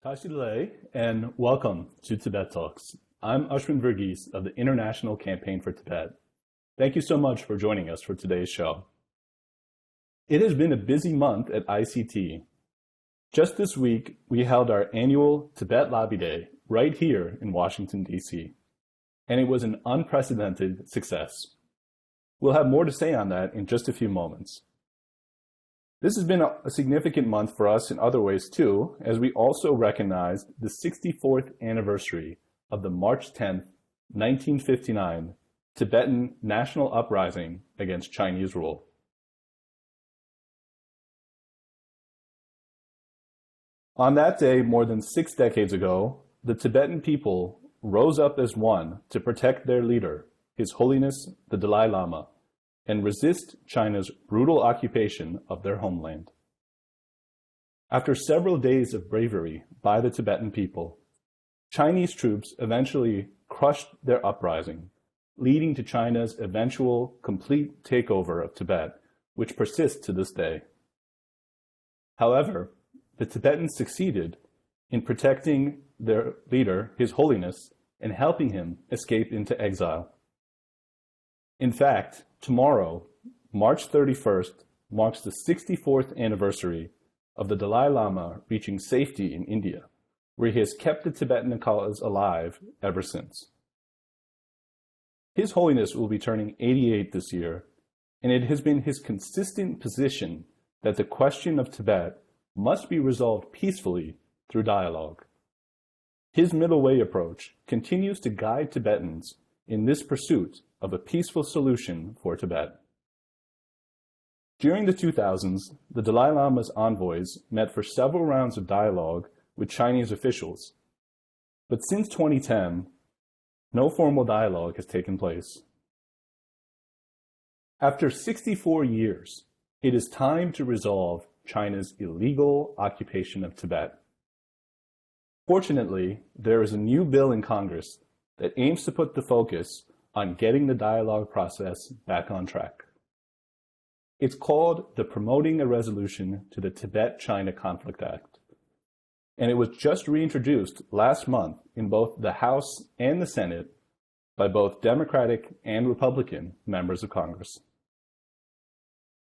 Tashile, and welcome to Tibet Talks. I'm Ashwin Verghese of the International Campaign for Tibet. Thank you so much for joining us for today's show. It has been a busy month at ICT. Just this week, we held our annual Tibet Lobby Day right here in Washington, D.C., and it was an unprecedented success. We'll have more to say on that in just a few moments. This has been a significant month for us in other ways too, as we also recognized the 64th anniversary of the March 10th, 1959 Tibetan national uprising against Chinese rule. On that day, more than 6 decades ago, the Tibetan people rose up as one to protect their leader, His Holiness the Dalai Lama, and resist China's brutal occupation of their homeland. After several days of bravery by the Tibetan people, Chinese troops eventually crushed their uprising, leading to China's eventual complete takeover of Tibet, which persists to this day. However, the Tibetans succeeded in protecting their leader, His Holiness, and helping him escape into exile. In fact, tomorrow, March 31st, marks the 64th anniversary of the Dalai Lama reaching safety in India, where he has kept the Tibetan cause alive ever since. His Holiness will be turning 88 this year, and it has been his consistent position that the question of Tibet must be resolved peacefully through dialogue. His middle way approach continues to guide Tibetans in this pursuit of a peaceful solution for Tibet. During the 2000s, the Dalai Lama's envoys met for several rounds of dialogue with Chinese officials. But since 2010, no formal dialogue has taken place. After 64 years, it is time to resolve China's illegal occupation of Tibet. Fortunately, there is a new bill in Congress that aims to put the focus on getting the dialogue process back on track. It's called the Promoting a Resolution to the Tibet-China Conflict Act, and it was just reintroduced last month in both the House and the Senate by both Democratic and Republican members of Congress.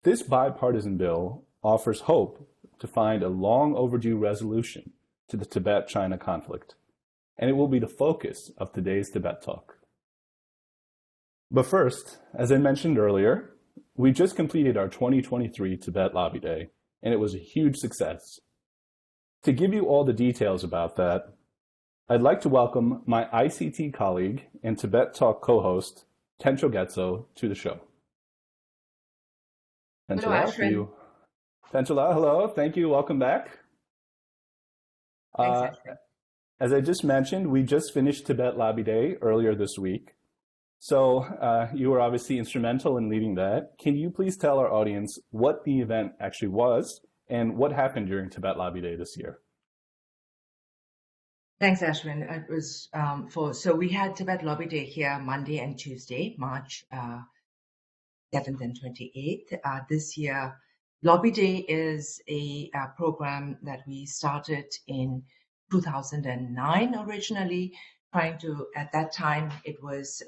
This bipartisan bill offers hope to find a long overdue resolution to the Tibet-China conflict, and it will be the focus of today's Tibet Talk. But first, as I mentioned earlier, we just completed our 2023 Tibet Lobby Day, and it was a huge success. To give you all the details about that, I'd like to welcome my ICT colleague and Tibet Talk co-host, Tencho Getso, to the show. Hello, Ashwin. Tenchola, hello. Thank you. Welcome back. Thanks, Ashwin. As I just mentioned, we just finished Tibet Lobby Day earlier this week. So you were obviously instrumental in leading that. Can you please tell our audience what the event actually was and what happened during Tibet Lobby Day this year? Thanks, Ashwin. It was so we had Tibet Lobby Day here Monday and Tuesday, March 7th and 28th. This year, Lobby Day is a program that we started in 2009 originally, trying to, at that time, it was,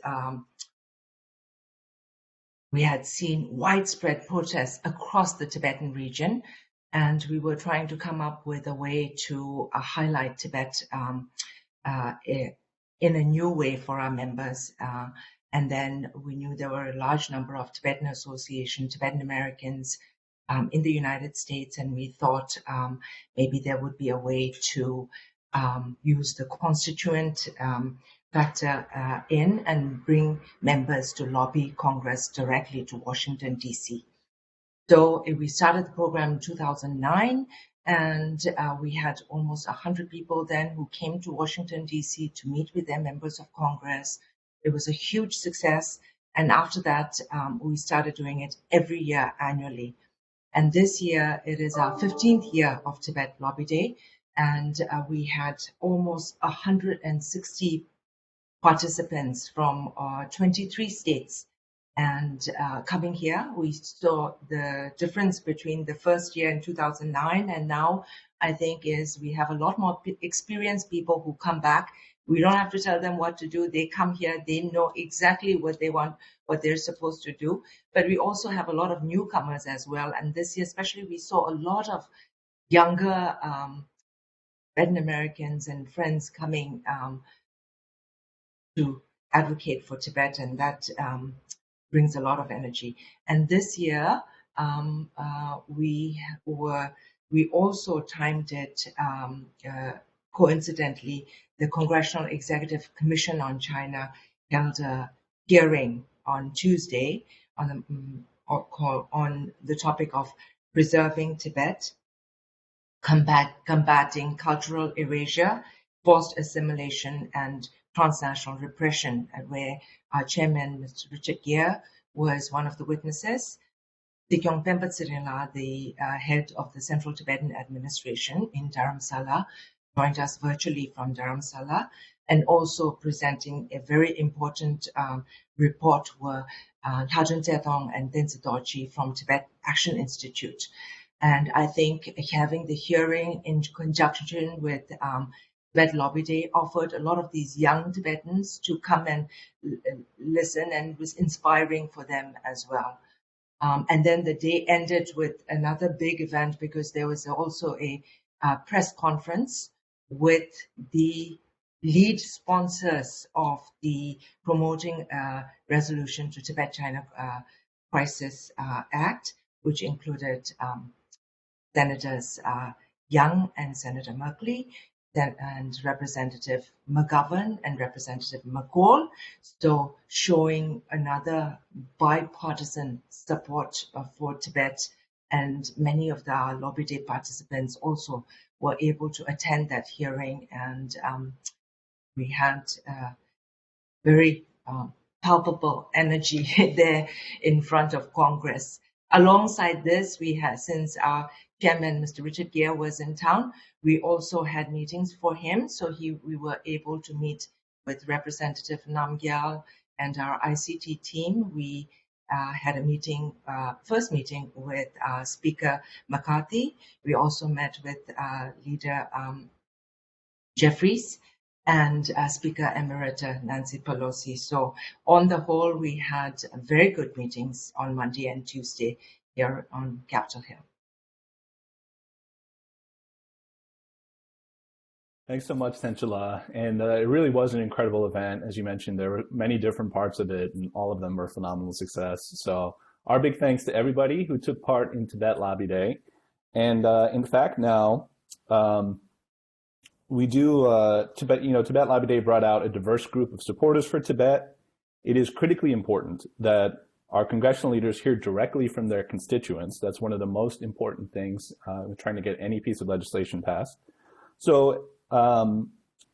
we had seen widespread protests across the Tibetan region, and we were trying to come up with a way to highlight Tibet in a new way for our members. And then we knew there were a large number of Tibetan Association, Tibetan Americans in the United States, and we thought maybe there would be a way to use the constituent factor in and bring members to lobby Congress directly to Washington, D.C. So we started the program in 2009, and we had almost 100 people then who came to Washington, D.C. to meet with their members of Congress. It was a huge success. And after that, we started doing it every year annually. And this year, it is our 15th year of Tibet Lobby Day. And we had almost 160 participants from 23 states. And coming here, we saw the difference between the first year in 2009 and now I think, is we have a lot more experienced people who come back. We don't have to tell them what to do. They come here, they know exactly what they want, what they're supposed to do. But we also have a lot of newcomers as well. And this year, especially, we saw a lot of younger Tibetan Americans and friends coming to advocate for Tibet, and that brings a lot of energy. And this year, we also timed it coincidentally. The Congressional Executive Commission on China held a hearing on Tuesday on the topic of preserving Tibet, combating cultural erasure, forced assimilation, and transnational repression, where our chairman, Mr. Richard Gere, was one of the witnesses. Sikyong Pempa Tsirila, the head of the Central Tibetan Administration in Dharamsala, joined us virtually from Dharamsala, and also presenting a very important report were Thajun Tsetong and Dengzi Dorji from Tibet Action Institute. And I think having the hearing in conjunction with Tibet Lobby Day offered a lot of these young Tibetans to come and listen, and was inspiring for them as well. And then the day ended with another big event, because there was also a press conference with the lead sponsors of the promoting resolution to Tibet-China Crisis Act, which included Senators Young and Senator Merkley, and Representative McGovern and Representative McCall. So showing another bipartisan support for Tibet, and many of the Lobby Day participants also were able to attend that hearing, and we had very palpable energy there in front of Congress. Alongside this, we had, since our chairman, Mr. Richard Gere, was in town, we also had meetings for him. So we were able to meet with Representative Namgyal and our ICT team. We had a first meeting with Speaker McCarthy. We also met with Leader Jeffries and Speaker Emerita Nancy Pelosi. So on the whole, we had very good meetings on Monday and Tuesday here on Capitol Hill. Thanks so much, Senchila. And it really was an incredible event. As you mentioned, there were many different parts of it, and all of them were phenomenal success. So our big thanks to everybody who took part in Tibet Lobby Day. And in fact, now we do Tibet Lobby Day brought out a diverse group of supporters for Tibet. It is critically important that our congressional leaders hear directly from their constituents. That's one of the most important things trying to get any piece of legislation passed. So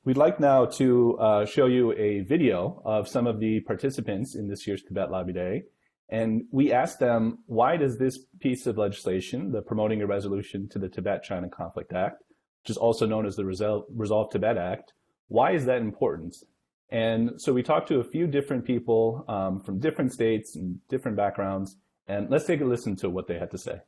we'd like now to show you a video of some of the participants in this year's Tibet Lobby Day. And we asked them, why does this piece of legislation, the Promoting a Resolution to the Tibet-China Conflict Act, which is also known as the Resolve Tibet Act, why is that important? And so we talked to a few different people from different states and different backgrounds, and let's take a listen to what they had to say.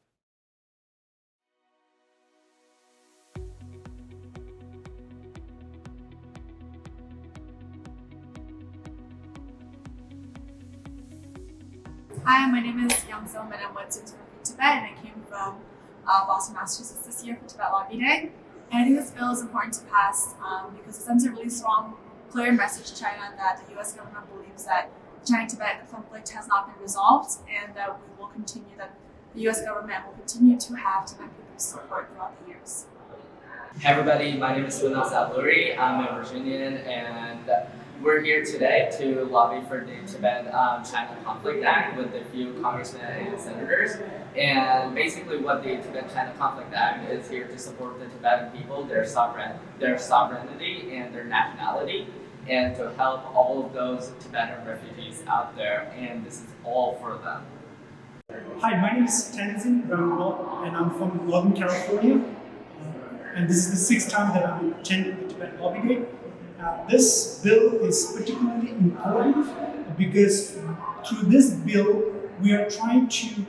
Hi, my name is Young Sum, and I'm one student from Tibet, and I came from Boston, Massachusetts this year for Tibet Lobby Day. And I think this bill is important to pass because it sends a really strong, clear message to China that the U.S. government believes that the China-Tibet conflict has not been resolved, and that the U.S. government will continue to have Tibetan people's support throughout the years. Hey everybody, my name is Lunas Aluri. I'm a Virginian, and we're here today to lobby for the Tibet-China Conflict Act with a few congressmen and senators. And basically what the Tibet-China Conflict Act is here to support the Tibetan people, their sovereignty and their nationality, and to help all of those Tibetan refugees out there, and this is all for them. Hi, my name is Tenzin Ramgol, and I'm from Northern California. And this is the sixth time that I'm attending the Tibet Lobby Day. This bill is particularly important because through this bill, we are trying to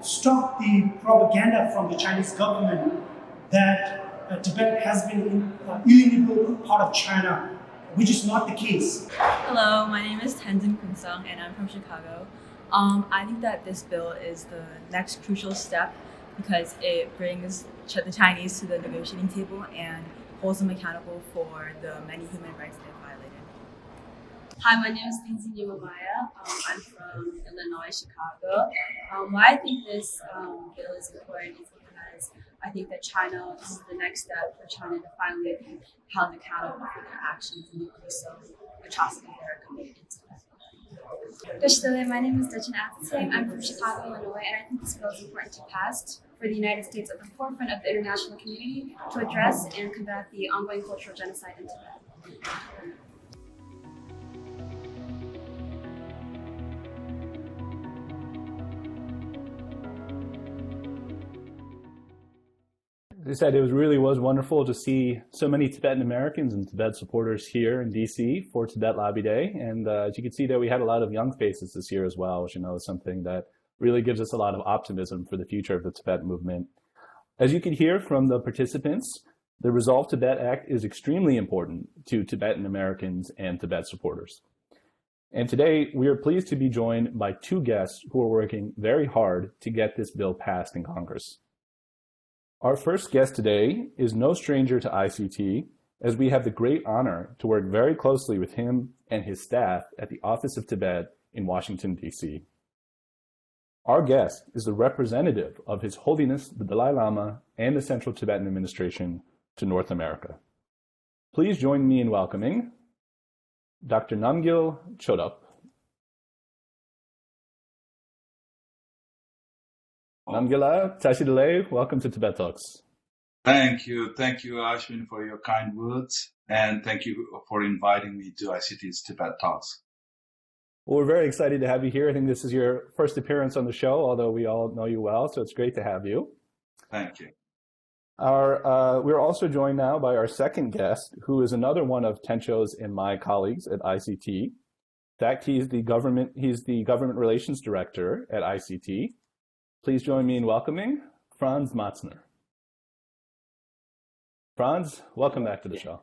stop the propaganda from the Chinese government that Tibet has been an inalienable part of China, which is not the case. Hello, my name is Tenzin Kunsung and I'm from Chicago. I think that this bill is the next crucial step because it brings the Chinese to the negotiating table and holds them accountable for the many human rights they've violated. Hi, my name is Tenzin Yamamaya. I'm from Illinois, Chicago. Why I think this bill is important is because I think that this is the next step for China to finally be held accountable for their actions and the gruesome atrocities that are committed against them. My name is Dachin Athatsing. I'm from Chicago, Illinois, and I think this bill is important to pass for the United States at the forefront of the international community to address and combat the ongoing cultural genocide in Tibet. As I said, it really was wonderful to see so many Tibetan Americans and Tibet supporters here in DC for Tibet Lobby Day. And as you can see there, we had a lot of young faces this year as well, which is something that really gives us a lot of optimism for the future of the Tibet movement. As you can hear from the participants, the Resolve Tibet Act is extremely important to Tibetan Americans and Tibet supporters. And today, we are pleased to be joined by two guests who are working very hard to get this bill passed in Congress. Our first guest today is no stranger to ICT, as we have the great honor to work very closely with him and his staff at the Office of Tibet in Washington, D.C. Our guest is the representative of His Holiness the Dalai Lama and the Central Tibetan Administration to North America. Please join me in welcoming Dr. Namgyal Choedup. Namgyal, Tashidale, welcome to Tibet Talks. Thank you, Ashwin, for your kind words, and thank you for inviting me to ICT's Tibet Talks. Well, we're very excited to have you here. I think this is your first appearance on the show, although we all know you well, so it's great to have you. Thank you. We're also joined now by our second guest, who is another one of Tencho's and my colleagues at ICT. In fact, he's the government relations director at ICT. Please join me in welcoming Franz Matzner. Franz, welcome back to the show.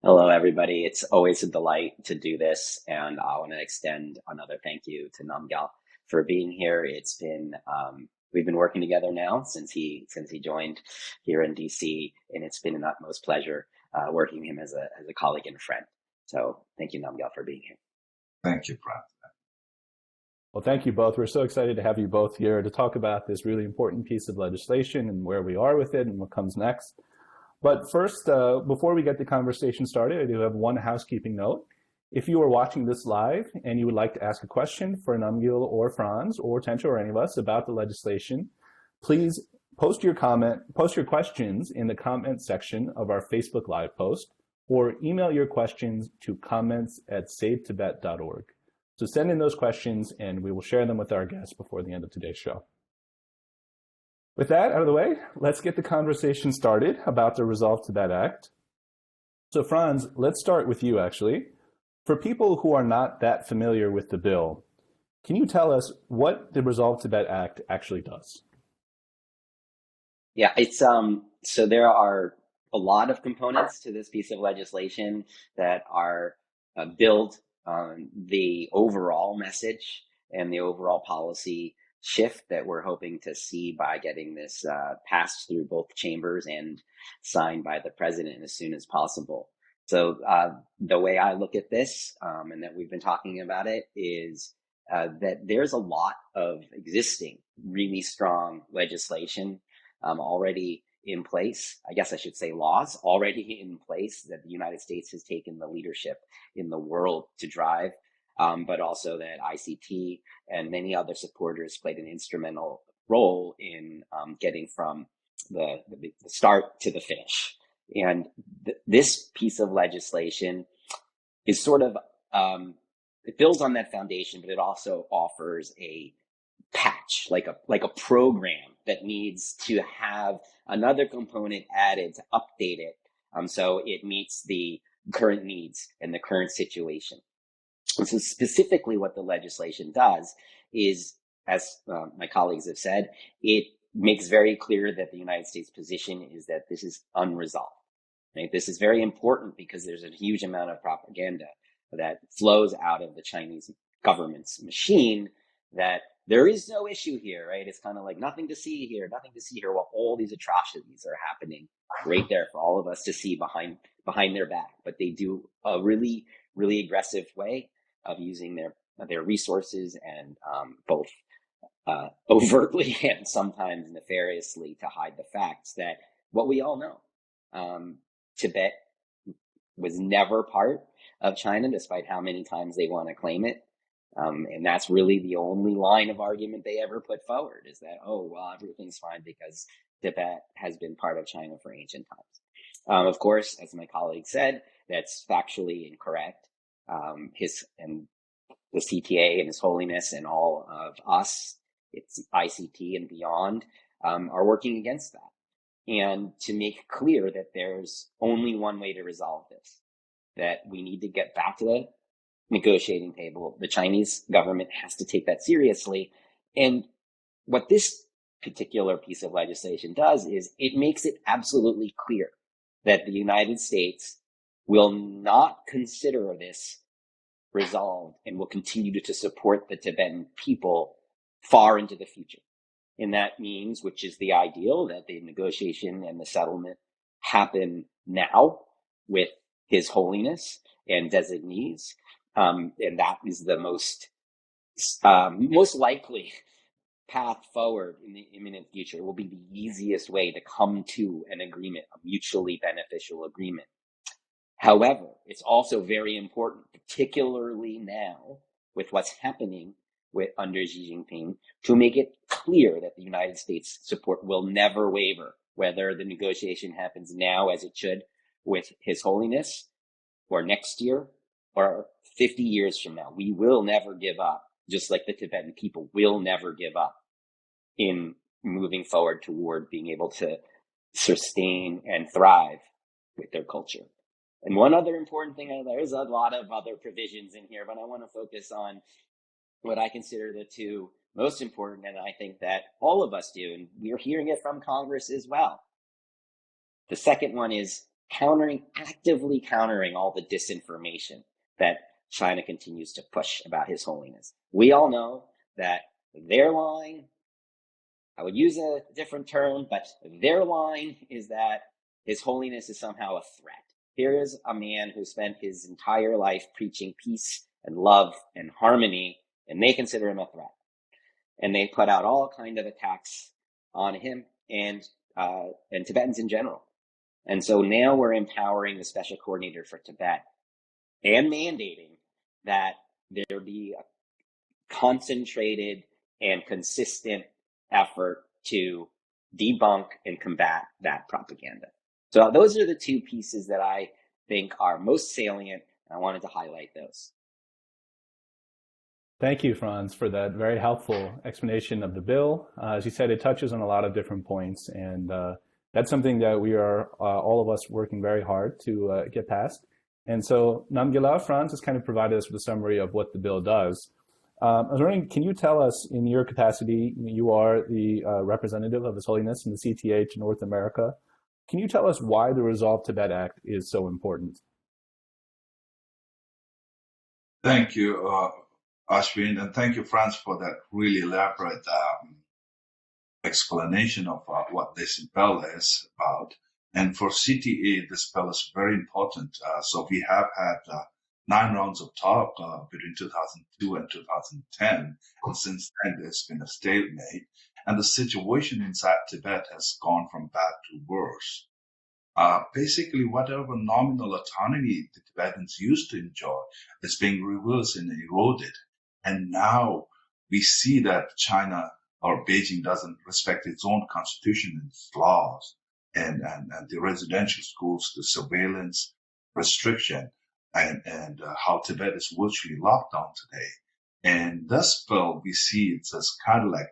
Hello, everybody. It's always a delight to do this, and I want to extend another thank you to Namgyal for being here. It's been we've been working together now since he joined here in DC, and it's been an utmost pleasure working with him as a colleague and a friend. So thank you, Namgyal, for being here. Thank you, Franz. Well, thank you both. We're so excited to have you both here to talk about this really important piece of legislation and where we are with it and what comes next. But first, before we get the conversation started, I do have one housekeeping note. If you are watching this live and you would like to ask a question for Namgyal or Franz or Tencho or any of us about the legislation, please post your questions in the comment section of our Facebook Live post or email your questions to comments@savetibet.org. So send in those questions and we will share them with our guests before the end of today's show. With that out of the way, let's get the conversation started about the Resolve Tibet Act. So Franz, let's start with you actually. For people who are not that familiar with the bill, can you tell us what the Resolve Tibet Act actually does? Yeah, it's so there are a lot of components to this piece of legislation that are built on the overall message and the overall policy shift that we're hoping to see by getting this passed through both chambers and signed by the president as soon as possible. So the way I look at this, and that we've been talking about it, is that there's a lot of existing really strong legislation already in place. I guess I should say laws already in place that the United States has taken the leadership in the world to drive, but also that ICT and many other supporters played an instrumental role in getting from the start to the finish. And this piece of legislation is sort of, it builds on that foundation, but it also offers a patch, like a program that needs to have another component added to update it, so it meets the current needs and the current situation. And so specifically what the legislation does is, as my colleagues have said, it makes very clear that the United States position is that this is unresolved. Right? This is very important because there's a huge amount of propaganda that flows out of the Chinese government's machine that there is no issue here, right? It's kind of like nothing to see here, while all these atrocities are happening right there for all of us to see behind their back. But they do a really, really aggressive way of using their resources and both overtly and sometimes nefariously to hide the facts that what we all know. Tibet was never part of China, despite how many times they want to claim it. And that's really the only line of argument they ever put forward is that, oh, well, everything's fine because Tibet has been part of China for ancient times. Of course, as my colleague said, that's factually incorrect. And the CTA and His Holiness and all of us, it's ICT and beyond, are working against that. And to make clear that there's only one way to resolve this, that we need to get back to the negotiating table. The Chinese government has to take that seriously. And what this particular piece of legislation does is it makes it absolutely clear that the United States will not consider this resolved and will continue to support the Tibetan people far into the future. And that means, which is the ideal, that the negotiation and the settlement happen now with His Holiness and designees. And that is the most likely path forward in the imminent future. It will be the easiest way to come to an agreement, a mutually beneficial agreement. However, it's also very important, particularly now with what's happening under Xi Jinping, to make it clear that the United States support will never waver, whether the negotiation happens now as it should with His Holiness or next year or 50 years from now. We will never give up, just like the Tibetan people will never give up in moving forward toward being able to sustain and thrive with their culture. And one other important thing, there's a lot of other provisions in here, but I want to focus on what I consider the two most important, and I think that all of us do, and we're hearing it from Congress as well. The second one is actively countering all the disinformation that China continues to push about His Holiness. We all know that their line, I would use a different term, but their line is that His Holiness is somehow a threat. Here is a man who spent his entire life preaching peace and love and harmony, and they consider him a threat. And they put out all kind of attacks on him and Tibetans in general. And so now we're empowering the special coordinator for Tibet and mandating that there be a concentrated and consistent effort to debunk and combat that propaganda. So those are the two pieces that I think are most salient, and I wanted to highlight those. Thank you, Franz, for that very helpful explanation of the bill. As you said, it touches on a lot of different points, and that's something that we are, all of us, working very hard to get past. And so, Namgyal, Franz has kind of provided us with a summary of what the bill does. I was wondering, can you tell us, in your capacity, you are the representative of His Holiness in the CTH North America. Can you tell us why the Resolve Tibet Act is so important? Thank you, Ashwin, and thank you, Franz, for that really elaborate explanation of what this bill is about. And for CTA, this bill is very important. So we have had 9 rounds of talk between 2002 and 2010. And since then, there's been a stalemate. And the situation inside Tibet has gone from bad to worse. Basically, whatever nominal autonomy the Tibetans used to enjoy is being reversed and eroded. And now we see that China or Beijing doesn't respect its own constitution and its laws, and the residential schools, the surveillance restriction, and how Tibet is virtually locked down today. And this bill, we see it's as kind of like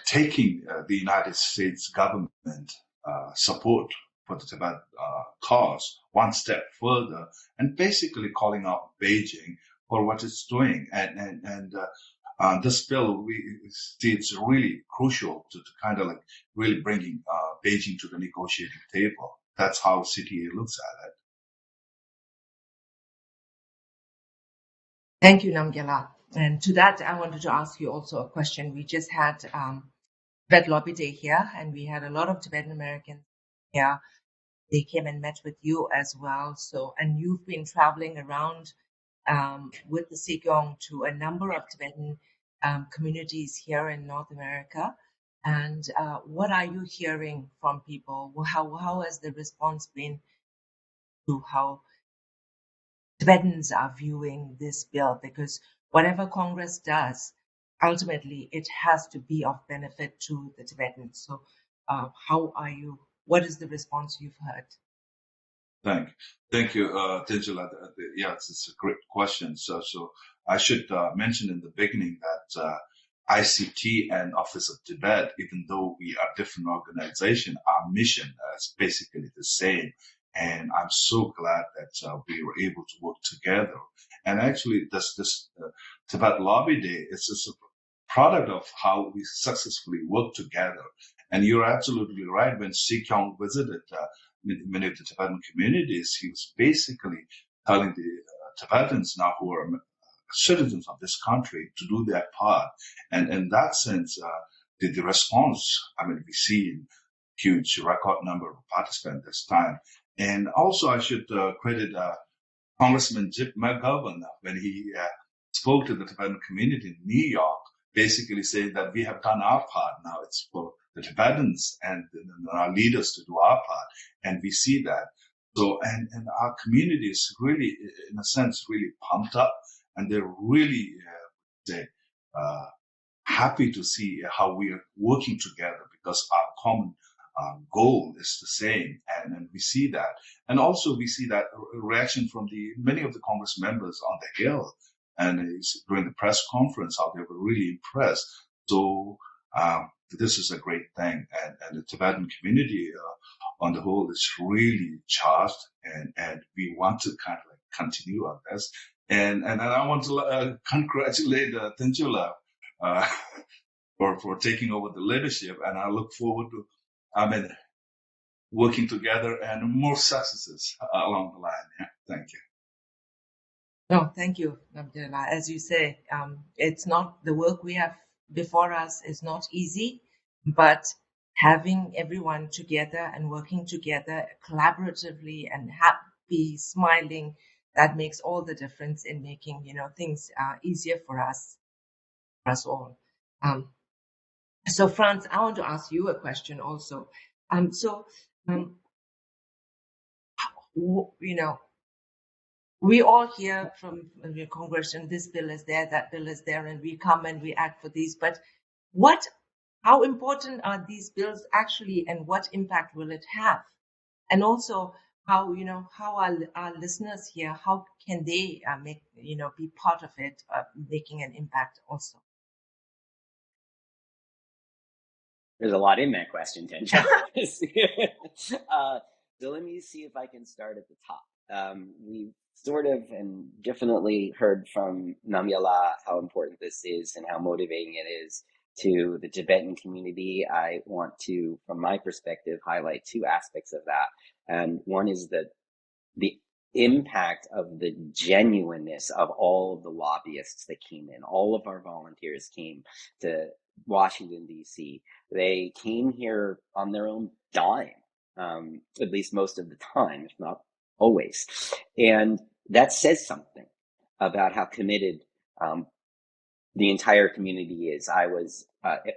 taking the United States government support for the Tibet cause one step further, and basically calling out Beijing for what it's doing. This bill, we see it's really crucial to kind of like really bringing Beijing to the negotiating table. That's how CTA looks at it. Thank you, Namgyal. And to that, I wanted to ask you also a question. We just had Tibet Lobby Day here, and we had a lot of Tibetan Americans here. They came and met with you as well. So, and you've been traveling around with the Sejong to a number of Tibetan communities here in North America. And what are you hearing from people? How has the response been to how Tibetans are viewing this bill? Because whatever Congress does, ultimately it has to be of benefit to the Tibetans. So what is the response you've heard? Thank you, Tangela. Yes, it's a great question. So I should mention in the beginning that ICT and Office of Tibet, even though we are different organizations, our mission is basically the same. And I'm so glad that we were able to work together. And actually, this Tibet Lobby Day is just a product of how we successfully work together. And you're absolutely right. When Sejong visited many of the Tibetan communities, he was basically telling the Tibetans now who are citizens of this country to do their part. And in that sense, the response, I mean, we see in huge record number of participants this time. And also I should credit Congressman Jim McGovern when he spoke to the Tibetan community in New York, basically saying that we have done our part. Now it's for the Tibetans and our leaders to do our part. And we see that. So, and our community is really, in a sense, really pumped up, and they're really happy to see how we are working together because our common goal is the same, and we see that. And also we see that reaction from many of the Congress members on the Hill, and during the press conference, how they were really impressed. So this is a great thing, and the Tibetan community on the whole is really charged, and we want to kind of like continue on this. And I want to congratulate Tangela for taking over the leadership, and I look forward to working together and more successes along the line. Yeah, thank you. No, thank you, Namgyal. As you say, it's not the work we have before us is not easy, but having everyone together and working together collaboratively and happy, smiling, that makes all the difference in making things easier for us all. So Franz, I want to ask you a question also. We all hear from the Congress, and this bill is there, that bill is there, and we come and we act for these. But how important are these bills actually, and what impact will it have? And also, how our listeners here, how can they be part of it, making an impact also? There's a lot in that question, Tencha. So let me see if I can start at the top. We sort of and definitely heard from Namgyal how important this is and how motivating it is to the Tibetan community. I want to, from my perspective, highlight two aspects of that. And one is the impact of the genuineness of all of the lobbyists that came in. All of our volunteers came to Washington, D.C. They came here on their own dime, at least most of the time, if not always. And that says something about how committed the entire community is. I was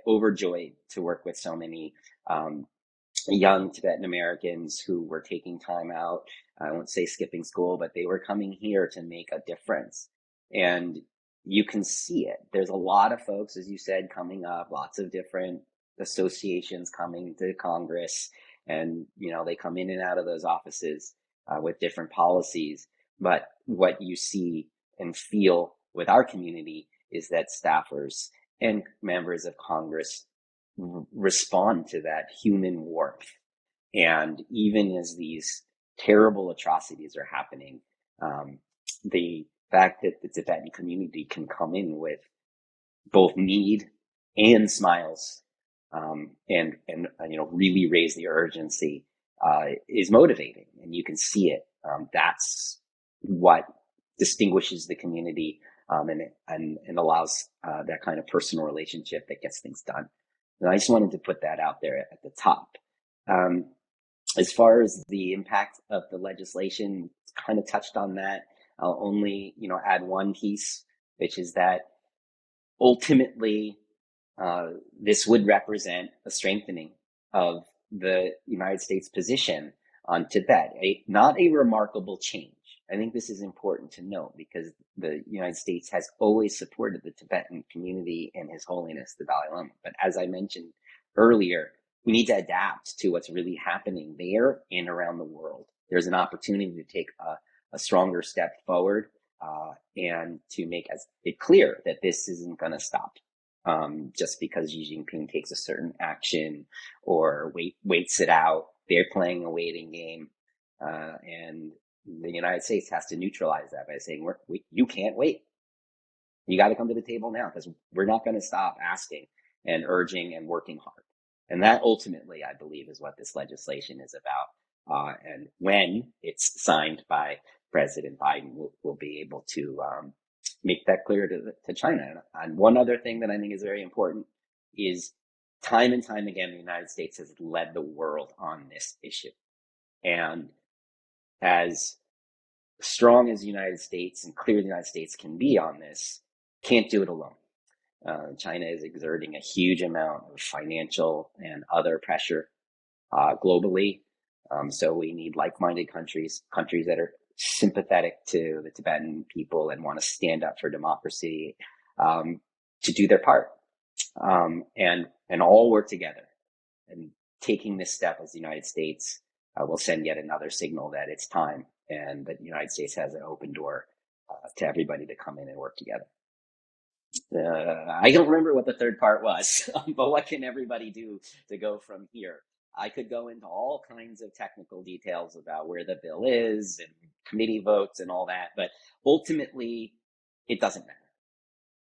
overjoyed to work with so many young Tibetan Americans who were taking time out. I won't say skipping school, but they were coming here to make a difference. And you can see it. There's a lot of folks, as you said, coming up, lots of different associations coming to Congress, and they come in and out of those offices with different policies. But what you see and feel with our community is that staffers and members of Congress respond to that human warmth. And even as these terrible atrocities are happening, the fact that the Tibetan community can come in with both need and smiles, and really raise the urgency, is motivating, and you can see it. That's what distinguishes the community, and allows that kind of personal relationship that gets things done. And I just wanted to put that out there at the top. As far as the impact of the legislation, kind of touched on that. I'll only, add one piece, which is that ultimately, this would represent a strengthening of the United States position on Tibet, not a remarkable change. I think this is important to note because the United States has always supported the Tibetan community and His Holiness, the Dalai Lama. But as I mentioned earlier, we need to adapt to what's really happening there and around the world. There's an opportunity to take a stronger step forward, and to make it clear that this isn't going to stop. Just because Xi Jinping takes a certain action or waits it out. They're playing a waiting game, and the United States has to neutralize that by saying, you can't wait. You got to come to the table now because we're not going to stop asking and urging and working hard. And that ultimately, I believe, is what this legislation is about. And when it's signed by President Biden, we'll be able to make that clear to China. And one other thing that I think is very important is time and time again, the United States has led the world on this issue. And as strong as the United States and clear the United States can be on this, can't do it alone. China is exerting a huge amount of financial and other pressure globally. So we need like-minded countries that are sympathetic to the Tibetan people and want to stand up for democracy, to do their part, and all work together. And taking this step as the United States will send yet another signal that it's time, and that the United States has an open door to everybody to come in and work together. I don't remember what the third part was, but what can everybody do to go from here? I could go into all kinds of technical details about where the bill is and committee votes and all that, but ultimately it doesn't matter,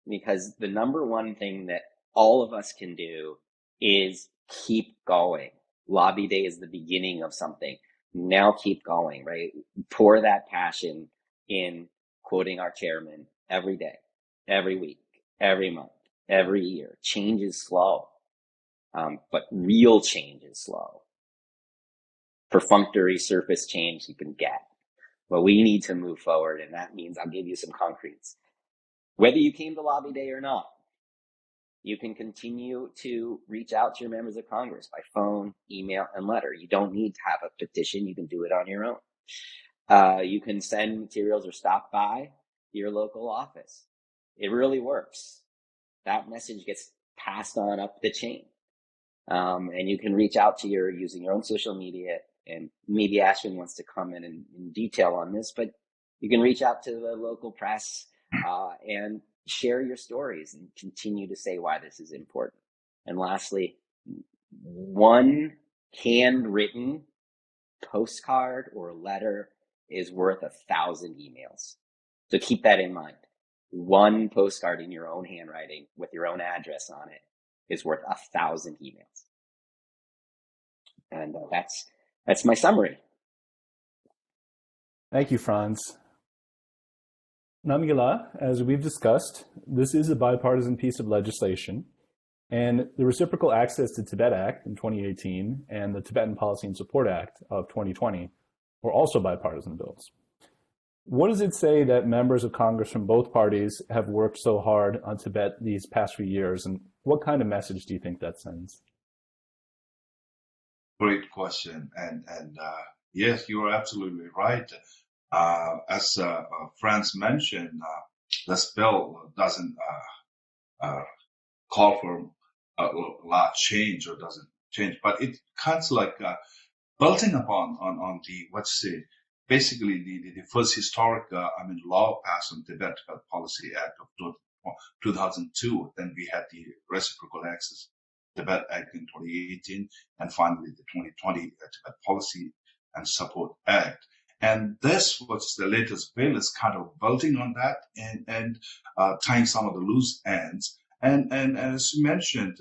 because the number one thing that all of us can do is keep going. Lobby Day is the beginning of something. Now keep going, right? Pour that passion in, quoting our chairman, every day, every week, every month, every year. Change is slow. But real change is slow. Perfunctory surface change you can get. But we need to move forward, and that means I'll give you some concretes. Whether you came to Lobby Day or not, you can continue to reach out to your members of Congress by phone, email, and letter. You don't need to have a petition. You can do it on your own. You can send materials or stop by your local office. It really works. That message gets passed on up the chain. And you can reach out to using your own social media, and maybe Ashwin wants to comment in detail on this, but you can reach out to the local press, and share your stories and continue to say why this is important. And lastly, one handwritten postcard or letter is worth 1,000 emails. So keep that in mind. One postcard in your own handwriting with your own address on it is worth 1,000 emails. And that's my summary. Thank you, Franz. Namgyal, as we've discussed, this is a bipartisan piece of legislation, and the Reciprocal Access to Tibet Act in 2018 and the Tibetan Policy and Support Act of 2020 were also bipartisan bills. What does it say that members of Congress from both parties have worked so hard on Tibet these past few years, and what kind of message do you think that sends? Great question, and yes, you are absolutely right. As Franz mentioned, this bill doesn't call for a lot of change, or doesn't change, but it kind of like building upon on the basically the first historic law passed on Tibet Policy Act of 2002. Then we had the Reciprocal Access Tibet Act in 2018, and finally the 2020 Tibet Policy and Support Act. And this, what's the latest bill, is kind of building on that and tying some of the loose ends. And as you mentioned,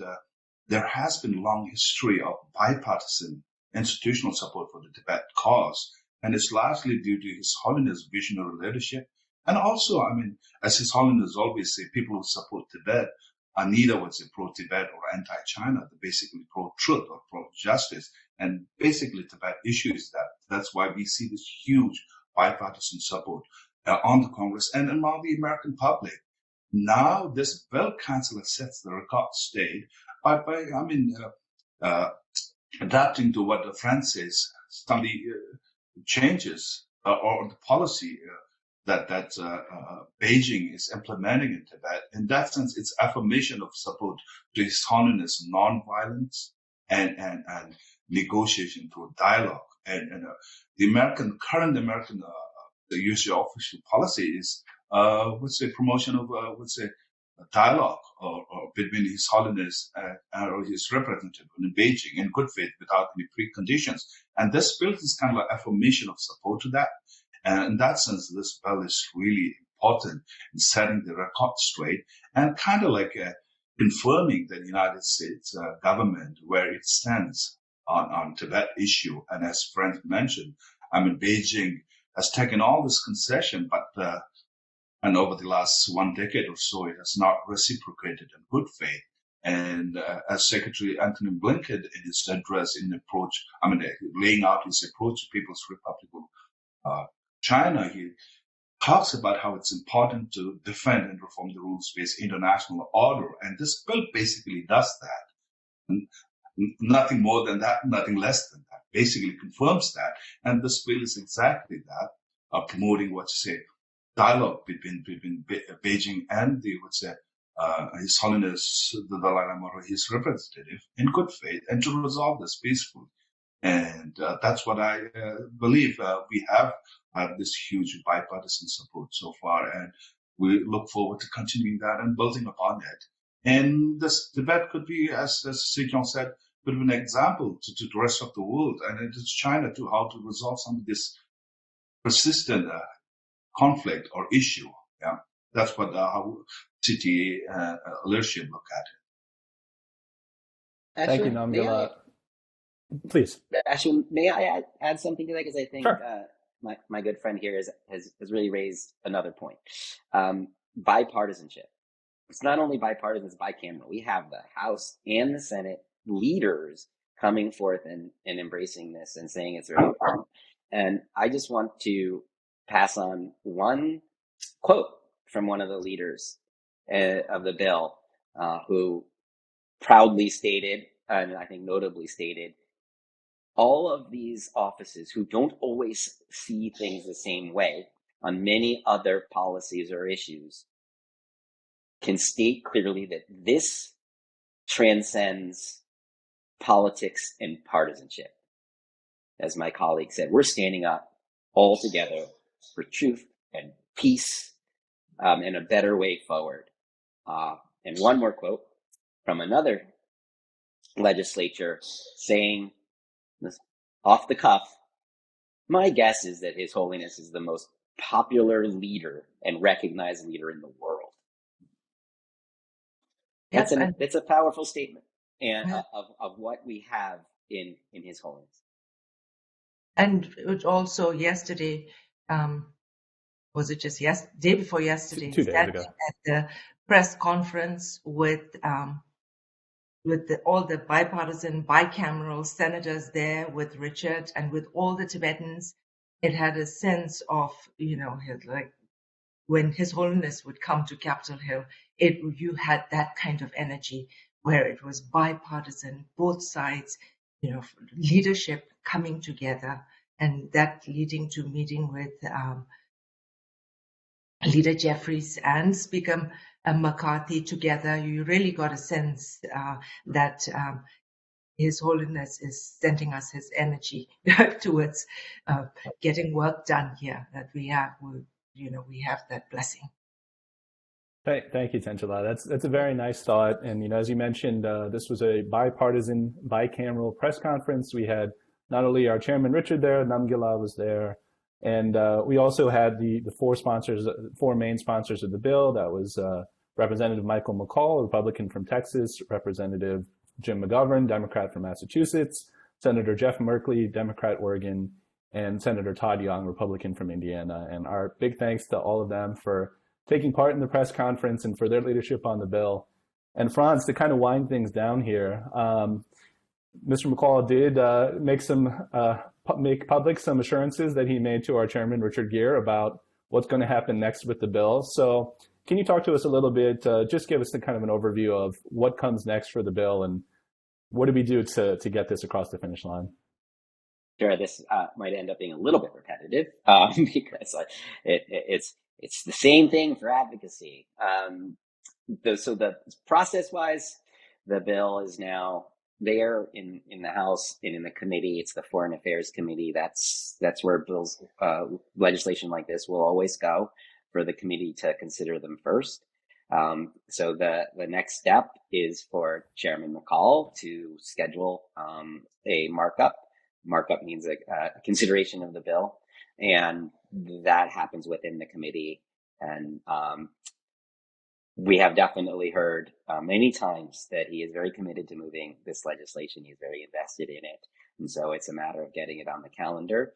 there has been a long history of bipartisan institutional support for the Tibet cause, and it's largely due to His Holiness' visionary leadership. And also, I mean, as His Holiness always say, people who support Tibet are neither pro-Tibet or anti-China. They're basically pro-truth or pro-justice. And basically, Tibet issue is that. That's why we see this huge bipartisan support on the Congress and among the American public. Now, this bill kind of sets the record straight by adapting to what Franz says, some of the changes or the policy that Beijing is implementing in Tibet. In that sense, it's affirmation of support to His Holiness non-violence and negotiation through dialogue. And the current American the usual official policy is promotion of dialogue or between His Holiness or his representative in Beijing in good faith without any preconditions. And this bill is kind of an affirmation of support to that. And in that sense, this bill is really important in setting the record straight and kind of like confirming the United States government where it stands on Tibet issue. And as Franz mentioned, I mean, Beijing has taken all this concession, but and over the last 1 decade or so, it has not reciprocated in good faith. And as Secretary Anthony Blinken in his address laying out his approach to People's Republic of China, he talks about how it's important to defend and reform the rules-based international order. And this bill basically does that. And nothing more than that, nothing less than that. Basically confirms that. And this bill is exactly that, promoting dialogue between Beijing and His Holiness the Dalai Lama or his representative in good faith and to resolve this peacefully. And that's what I believe. We have this huge bipartisan support so far, and we look forward to continuing that and building upon it. And this Tibet could be, as Sejong said, could be an example to the rest of the world, and it is China too, how to resolve some of this persistent conflict or issue. Yeah, that's what how CTA leadership look at it. Thank you, Namgyal. Please. Actually, may I add something to that? Because I think sure. My good friend here has really raised another point. Bipartisanship. It's not only bipartisan, it's bicameral. We have the House and the Senate leaders coming forth and embracing this and saying it's very important. And I just want to pass on one quote from one of the leaders of the bill, who proudly stated, and I think notably stated, all of these offices who don't always see things the same way on many other policies or issues can state clearly that this transcends politics and partisanship. As my colleague said, we're standing up all together for truth and peace and a better way forward. And one more quote from another legislature saying, off the cuff, my guess is that His Holiness is the most popular leader and recognized leader in the world. Yes, It's a powerful statement and of what we have in His Holiness. And it also yesterday, was it just day before yesterday? 2 days ago. At the press conference with all the bipartisan, bicameral senators there, with Richard and with all the Tibetans, it had a sense of, like when His Holiness would come to Capitol Hill, you had that kind of energy where it was bipartisan, both sides, leadership coming together, and that leading to meeting with Leader Jeffries and Speaker McCarthy together. You really got a sense that His Holiness is sending us his energy towards getting work done here. That we have that blessing. Thank you, Tenzila. That's a very nice thought. And as you mentioned, this was a bipartisan, bicameral press conference. We had not only our chairman Richard there, Namgyal was there, And we also had the four main sponsors of the bill. That was Representative Michael McCall, a Republican from Texas, Representative Jim McGovern, Democrat from Massachusetts, Senator Jeff Merkley, Democrat, Oregon, and Senator Todd Young, Republican from Indiana. And our big thanks to all of them for taking part in the press conference and for their leadership on the bill. And Franz, to kind of wind things down here, Mr. McCall did make public some assurances that he made to our chairman, Richard Gere, about what's going to happen next with the bill. So can you talk to us a little bit, just give us a kind of an overview of what comes next for the bill and what do we do to get this across the finish line? Sure, this might end up being a little bit repetitive because it's the same thing for advocacy. So the process-wise, the bill is now there in the House and in the committee. It's the Foreign Affairs Committee. That's where bills, legislation like this will always go, for the committee to consider them first. So the next step is for Chairman McCall to schedule a markup. Markup means a consideration of the bill, and that happens within the committee. And we have definitely heard many times that he is very committed to moving this legislation. He's very invested in it. And so it's a matter of getting it on the calendar,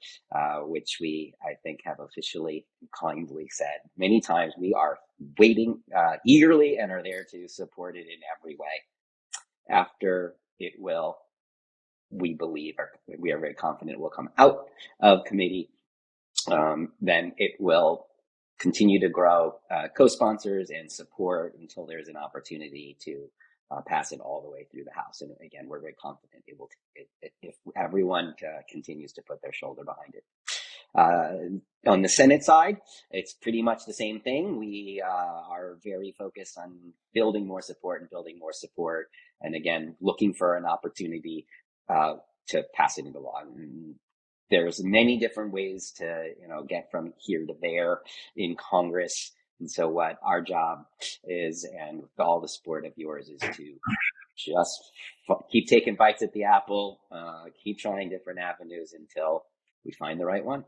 which we, I think, have officially kindly said many times. We are waiting eagerly and are there to support it in every way. After it will, we believe, or we are very confident it will come out of committee, then it will continue to grow co-sponsors and support until there's an opportunity to pass it all the way through the House. And again, we're very confident it will, if everyone continues to put their shoulder behind it. On the Senate side, it's pretty much the same thing. We are very focused on building more support, and again, looking for an opportunity to pass it into law. And there's many different ways to, get from here to there in Congress. And so what our job is, and with all the support of yours, is to just keep taking bites at the apple, keep trying different avenues until we find the right one.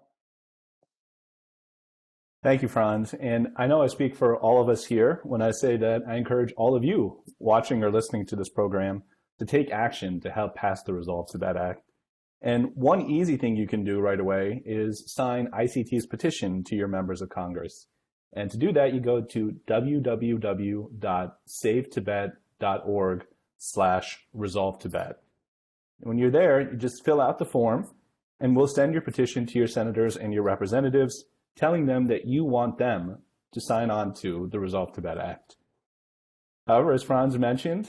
Thank you, Franz. And I know I speak for all of us here when I say that I encourage all of you watching or listening to this program to take action to help pass the Resolve Tibet Act. And one easy thing you can do right away is sign ICT's petition to your members of Congress. And to do that, you go to www.savetibet.org/resolvetibet. When you're there, you just fill out the form, and we'll send your petition to your senators and your representatives, telling them that you want them to sign on to the Resolve Tibet Act. However, as Franz mentioned,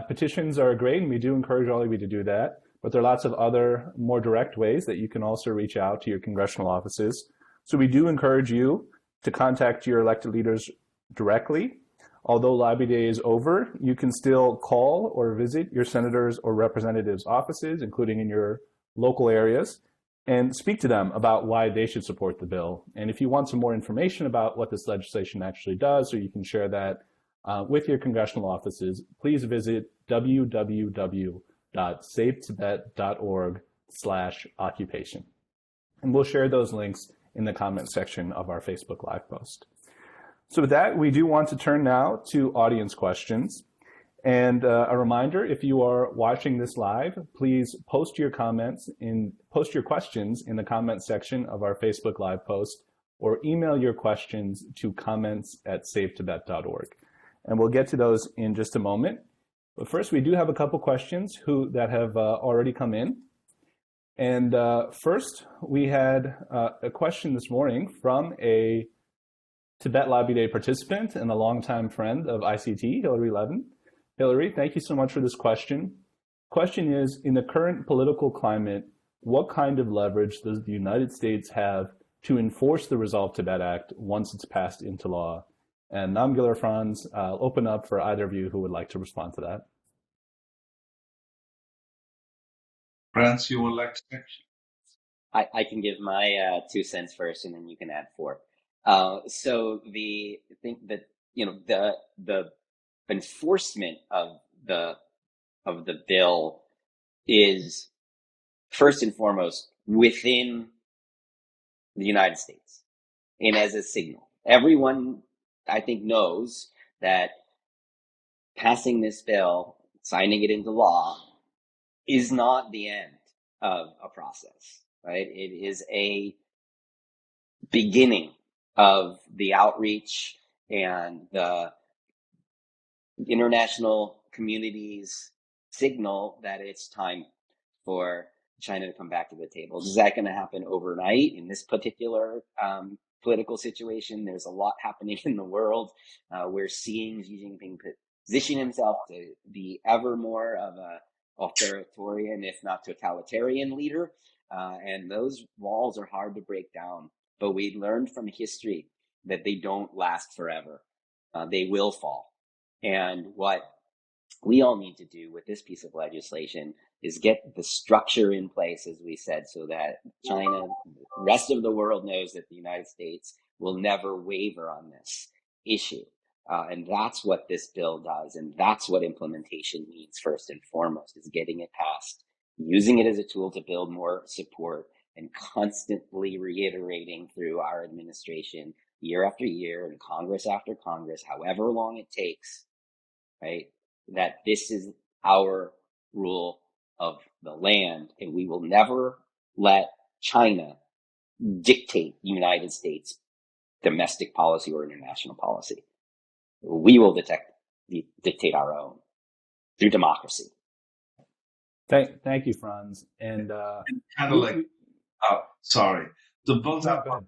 petitions are great, and we do encourage all of you to do that. But there are lots of other more direct ways that you can also reach out to your congressional offices. So we do encourage you to contact your elected leaders directly. Although Lobby Day is over, you can still call or visit your senators or representatives' offices, including in your local areas, and speak to them about why they should support the bill. And if you want some more information about what this legislation actually does, or you can share that with your congressional offices, please visit www.savetibet.org/occupation. And we'll share those links in the comment section of our Facebook Live post. So with that, we do want to turn now to audience questions. And a reminder, if you are watching this live, please post your questions in the comment section of our Facebook Live post, or email your questions to comments@savetibet.org. And we'll get to those in just a moment. But first, we do have a couple questions that have already come in. And first, we had a question this morning from a Tibet Lobby Day participant and a longtime friend of ICT, Hillary Levin. Hillary, thank you so much for this question. Question is, in the current political climate, what kind of leverage does the United States have to enforce the Resolve Tibet Act once it's passed into law? And Namgyal or Franz, I'll open up for either of you who would like to respond to that. Franz, you would like to say? I can give my 2 cents first, and then you can add 4. So I think that the enforcement of the bill is first and foremost within the United States and as a signal. Everyone, I think, knows that passing this bill, signing it into law, is not the end of a process, right? It is a beginning of the outreach and the international community's signal that it's time for China to come back to the table. Is that going to happen overnight in this particular political situation? There's a lot happening in the world. We're seeing Xi Jinping position himself to be ever more of a authoritarian, if not totalitarian leader. And those walls are hard to break down. But we learned from history that they don't last forever. They will fall. And what we all need to do with this piece of legislation is get the structure in place, as we said, so that China, the rest of the world knows that the United States will never waver on this issue. And that's what this bill does. And that's what implementation means first and foremost, is getting it passed, using it as a tool to build more support, and constantly reiterating through our administration year after year and Congress after Congress, however long it takes, right, that this is our rule of the land, and we will never let China dictate the United States' domestic policy or international policy. We will dictate our own through democracy. Thank you, Franz. And kind of like, sorry, to build up on,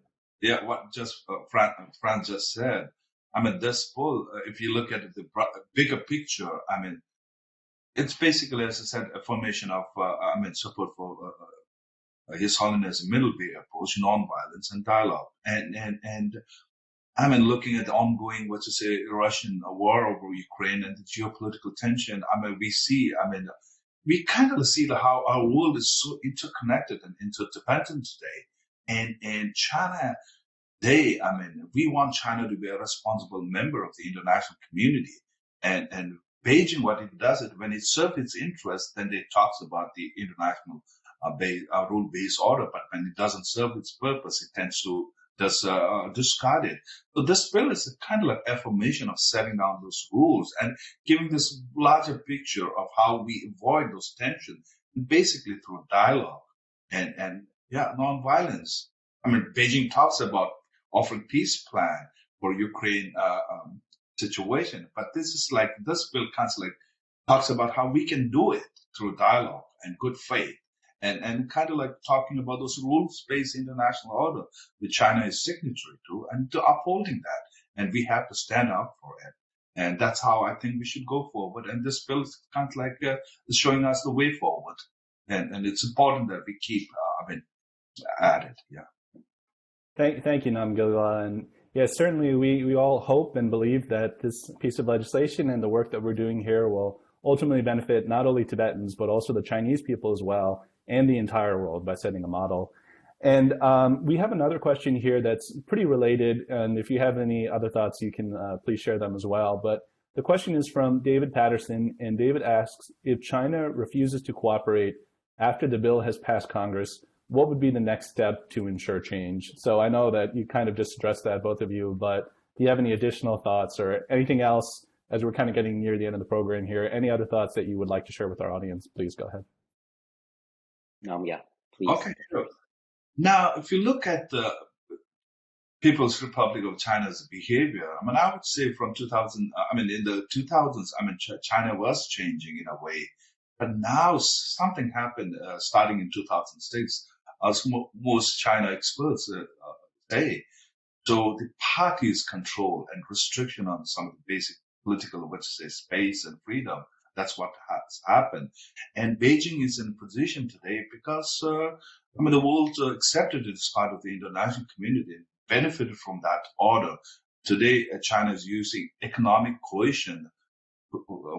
what just Franz just said. I mean, this bill, if you look at the bigger picture, I mean, it's basically, as I said, a formation of, support for His Holiness' middle way approach, non-violence and dialogue. And I mean, looking at the ongoing, Russian war over Ukraine and the geopolitical tension, we kind of see how our world is so interconnected and interdependent today. And China, we want China to be a responsible member of the international community. And Beijing, what it does is when it serves its interests, then it talks about the international rule-based order. But when it doesn't serve its purpose, it tends to discard it. So this bill is kind of like affirmation of setting down those rules and giving this larger picture of how we avoid those tensions, basically through dialogue and non-violence. I mean, Beijing talks about offering peace plan for Ukraine situation, but this bill kind of like talks about how we can do it through dialogue and good faith. And kind of like talking about those rules-based international order that China is signatory to, and to upholding that. And we have to stand up for it. And that's how I think we should go forward. And this bill is kind of like is showing us the way forward. And it's important that we keep at it. Yeah. Thank you, Namgyal. And yes, certainly we all hope and believe that this piece of legislation and the work that we're doing here will ultimately benefit not only Tibetans, but also the Chinese people as well, and the entire world by setting a model. And we have another question here that's pretty related. And if you have any other thoughts, you can please share them as well. But the question is from David Patterson. And David asks, if China refuses to cooperate after the bill has passed Congress, what would be the next step to ensure change? So I know that you kind of just addressed that, both of you, but do you have any additional thoughts or anything else as we're kind of getting near the end of the program here? Any other thoughts that you would like to share with our audience? Please go ahead. Please. Okay, sure. Now, if you look at the People's Republic of China's behavior, I would say from 2000, in the 2000s, China was changing in a way, but now something happened starting in 2006, as most China experts say. So the party's control and restriction on some of the basic political, space and freedom. That's what has happened. And Beijing is in a position today because, the world accepted it as part of the international community and benefited from that order. Today, China is using economic coercion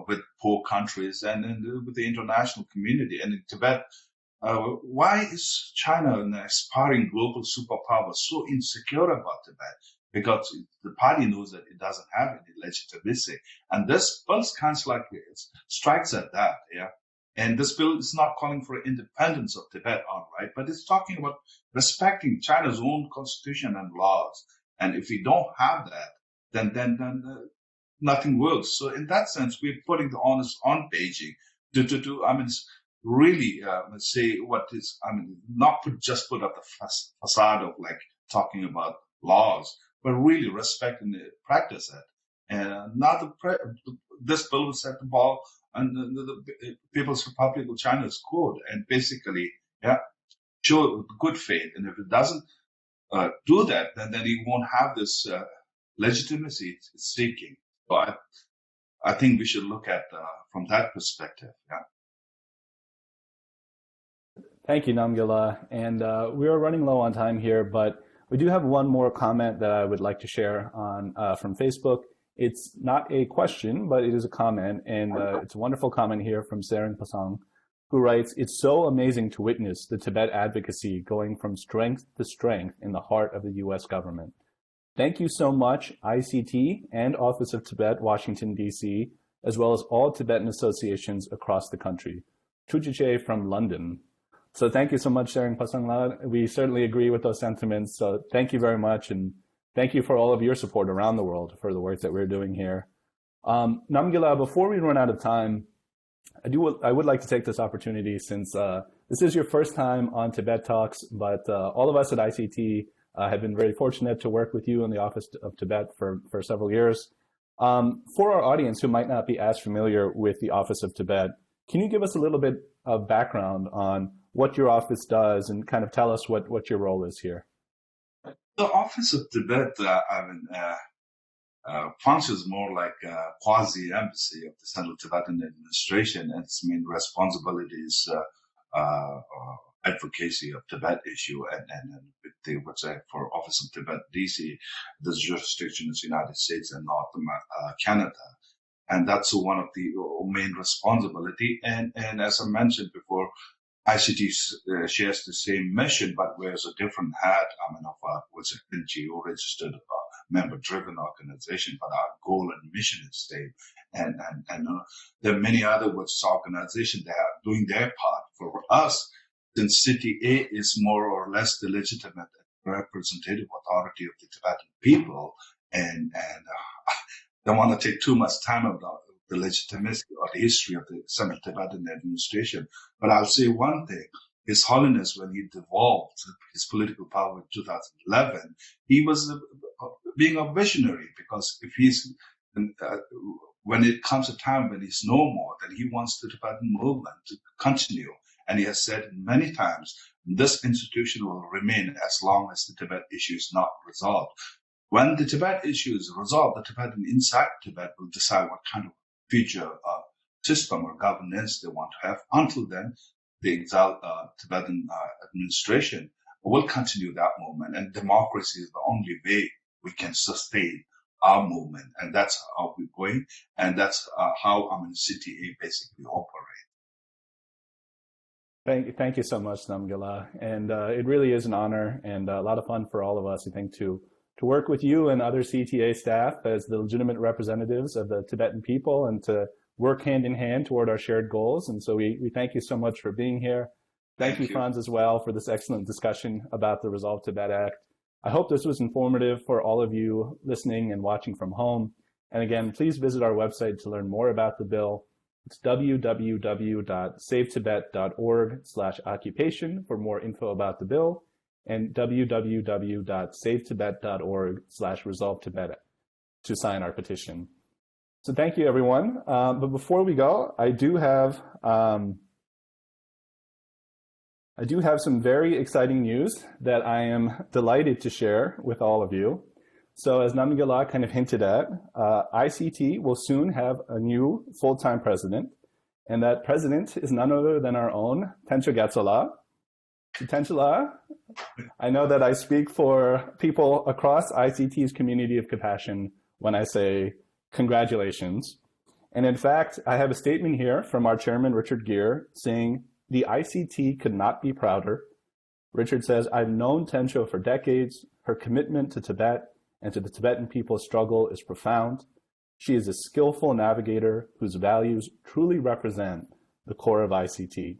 with poor countries and with the international community. And in Tibet, why is China, an aspiring global superpower, so insecure about Tibet? Because the party knows that it doesn't have any legitimacy. And this bill kind of like strikes at that, And this bill is not calling for independence of Tibet outright, but it's talking about respecting China's own constitution and laws. And if we don't have that, then nothing works. So in that sense, we're putting the onus on Beijing to really say what is, not just put up the facade of like talking about laws, but really respect and practice it. And this bill will set the ball on the People's Republic of China's court and basically, show good faith. And if it doesn't do that, then it won't have this legitimacy it's seeking. So I think we should look at from that perspective. Yeah. Thank you, Namgyal. And we are running low on time here, but we do have one more comment that I would like to share on from Facebook. It's not a question, but it is a comment, and it's a wonderful comment here from Seren Pasang, who writes, "It's so amazing to witness the Tibet advocacy going from strength to strength in the heart of the U.S. government. Thank you so much, ICT and Office of Tibet, Washington, D.C., as well as all Tibetan associations across the country. Chujiche from London." So thank you so much, Seren Pasang. We certainly agree with those sentiments. So thank you very much, and thank you for all of your support around the world for the work that we're doing here. Namgyal, before we run out of time, I would like to take this opportunity, since this is your first time on Tibet Talks, but all of us at ICT have been very fortunate to work with you in the Office of Tibet for several years. For our audience who might not be as familiar with the Office of Tibet, can you give us a little bit of background on what your office does and kind of tell us what your role is here? The Office of Tibet, functions more like a quasi-embassy of the Central Tibetan Administration, and its main responsibility is advocacy of Tibet issue, and they would say for Office of Tibet DC, the jurisdiction is United States and North Canada, and that's one of the main responsibility. And as I mentioned before, ICT shares the same mission, but wears a different hat. Was an NGO registered member-driven organization, but our goal and mission is same. And there are many other organizations that are doing their part. For us, since City A is more or less the legitimate representative authority of the Tibetan people, and don't want to take too much time about the legitimacy or the history of the Central Tibetan Administration. But I'll say one thing. His Holiness, when he devolved his political power in 2011, he was being a visionary, because if when it comes a time when he's no more, then he wants the Tibetan movement to continue. And he has said many times, this institution will remain as long as the Tibet issue is not resolved. When the Tibet issue is resolved, the Tibetan inside Tibet will decide what kind of future system or governance they want to have. Until then, the exiled Tibetan administration will continue that movement, and democracy is the only way we can sustain our movement, and that's how we're going, and that's how CTA basically operates. Thank you so much, Namgyal. And it really is an honor and a lot of fun for all of us, I think, to work with you and other CTA staff as the legitimate representatives of the Tibetan people, and to work hand in hand toward our shared goals. And so we thank you so much for being here. Thank you, Franz, as well, for this excellent discussion about the Resolve Tibet Act. I hope this was informative for all of you listening and watching from home. And again, please visit our website to learn more about the bill. It's www.savetibet.org/occupation for more info about the bill, and www.savetibet.org/Resolve Tibet to sign our petition. So thank you, everyone. But before we go, I do have some very exciting news that I am delighted to share with all of you. So as Namgyal kind of hinted at, ICT will soon have a new full-time president, and that president is none other than our own Tencho Gatsola. Tenchola, I know that I speak for people across ICT's community of compassion when I say congratulations. And in fact, I have a statement here from our chairman, Richard Gere, saying, "The ICT could not be prouder." Richard says, "I've known Tencho for decades. Her commitment to Tibet and to the Tibetan people's struggle is profound. She is a skillful navigator whose values truly represent the core of ICT.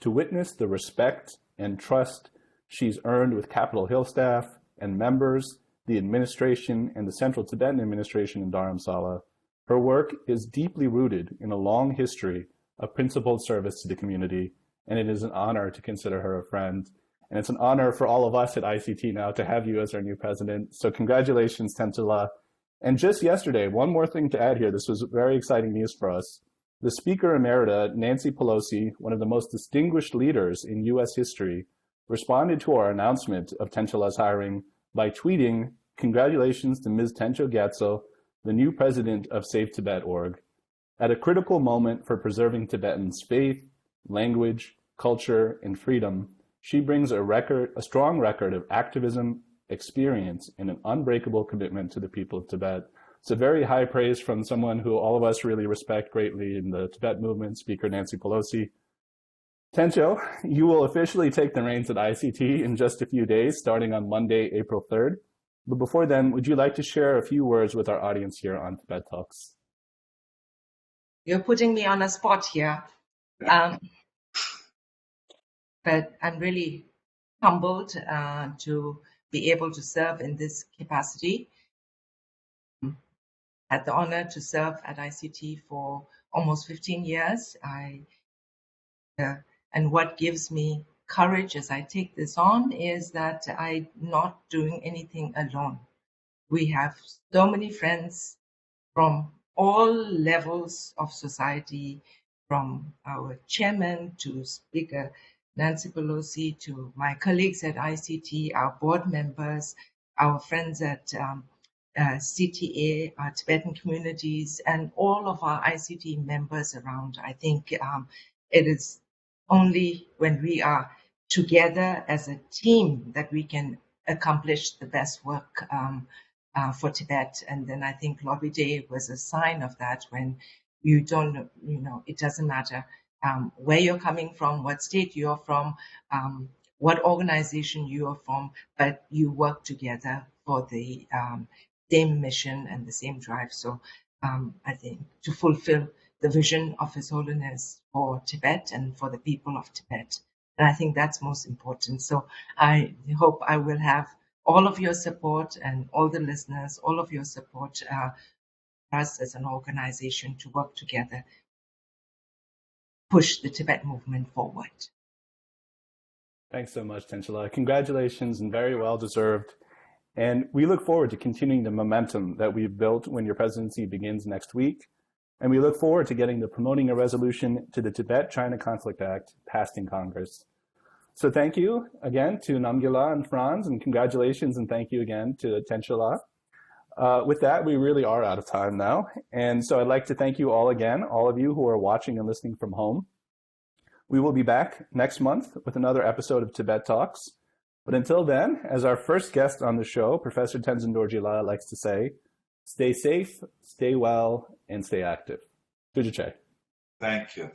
To witness the respect and trust she's earned with Capitol Hill staff and members, the administration, and the Central Tibetan Administration in Dharamsala, her work is deeply rooted in a long history of principled service to the community, and it is an honor to consider her a friend. And it's an honor for all of us at ICT now to have you as our new president. So congratulations, Tenzila. And just yesterday, one more thing to add here, this was very exciting news for us. The Speaker Emerita, Nancy Pelosi, one of the most distinguished leaders in US history, responded to our announcement of Tenchila's hiring by tweeting, "Congratulations to Ms. Tencho Gyatso, the new president of Save Tibet.org. At a critical moment for preserving Tibetans' faith, language, culture, and freedom, she brings a strong record of activism, experience, and an unbreakable commitment to the people of Tibet." It's a very high praise from someone who all of us really respect greatly in the Tibet movement, Speaker Nancy Pelosi. Tencho, you will officially take the reins at ICT in just a few days, starting on Monday, April 3rd. But before then, would you like to share a few words with our audience here on Tibet Talks? You're putting me on a spot here. But I'm really humbled to be able to serve in this capacity. I had the honor to serve at ICT for almost 15 years. And what gives me courage as I take this on is that I'm not doing anything alone. We have so many friends from all levels of society, from our chairman to Speaker Nancy Pelosi, to my colleagues at ICT, our board members, our friends at CTA, our Tibetan communities, and all of our ICT members around. I think it is only when we are together as a team that we can accomplish the best work for Tibet. And then I think Lobby Day was a sign of that, when you don't, it doesn't matter where you're coming from, what state you're from, what organization you are from, but you work together for the same mission and the same drive. So I think to fulfill the vision of His Holiness for Tibet and for the people of Tibet. And I think that's most important. So I hope I will have all of your support, and all the listeners, all of your support us as an organization to work together, push the Tibet movement forward. Thanks so much, Tenchila. Congratulations, and very well deserved. And we look forward to continuing the momentum that we've built when your presidency begins next week. And we look forward to getting the Promoting a Resolution to the Tibet-China Conflict Act passed in Congress. So thank you again to Namgyal and Franz, and congratulations, and thank you again to Tenchila. With that, we really are out of time now. And so I'd like to thank you all again, all of you who are watching and listening from home. We will be back next month with another episode of Tibet Talks. But until then, as our first guest on the show, Professor Tenzin Dorjila likes to say, stay safe, stay well, and stay active. Tujuche. Thank you.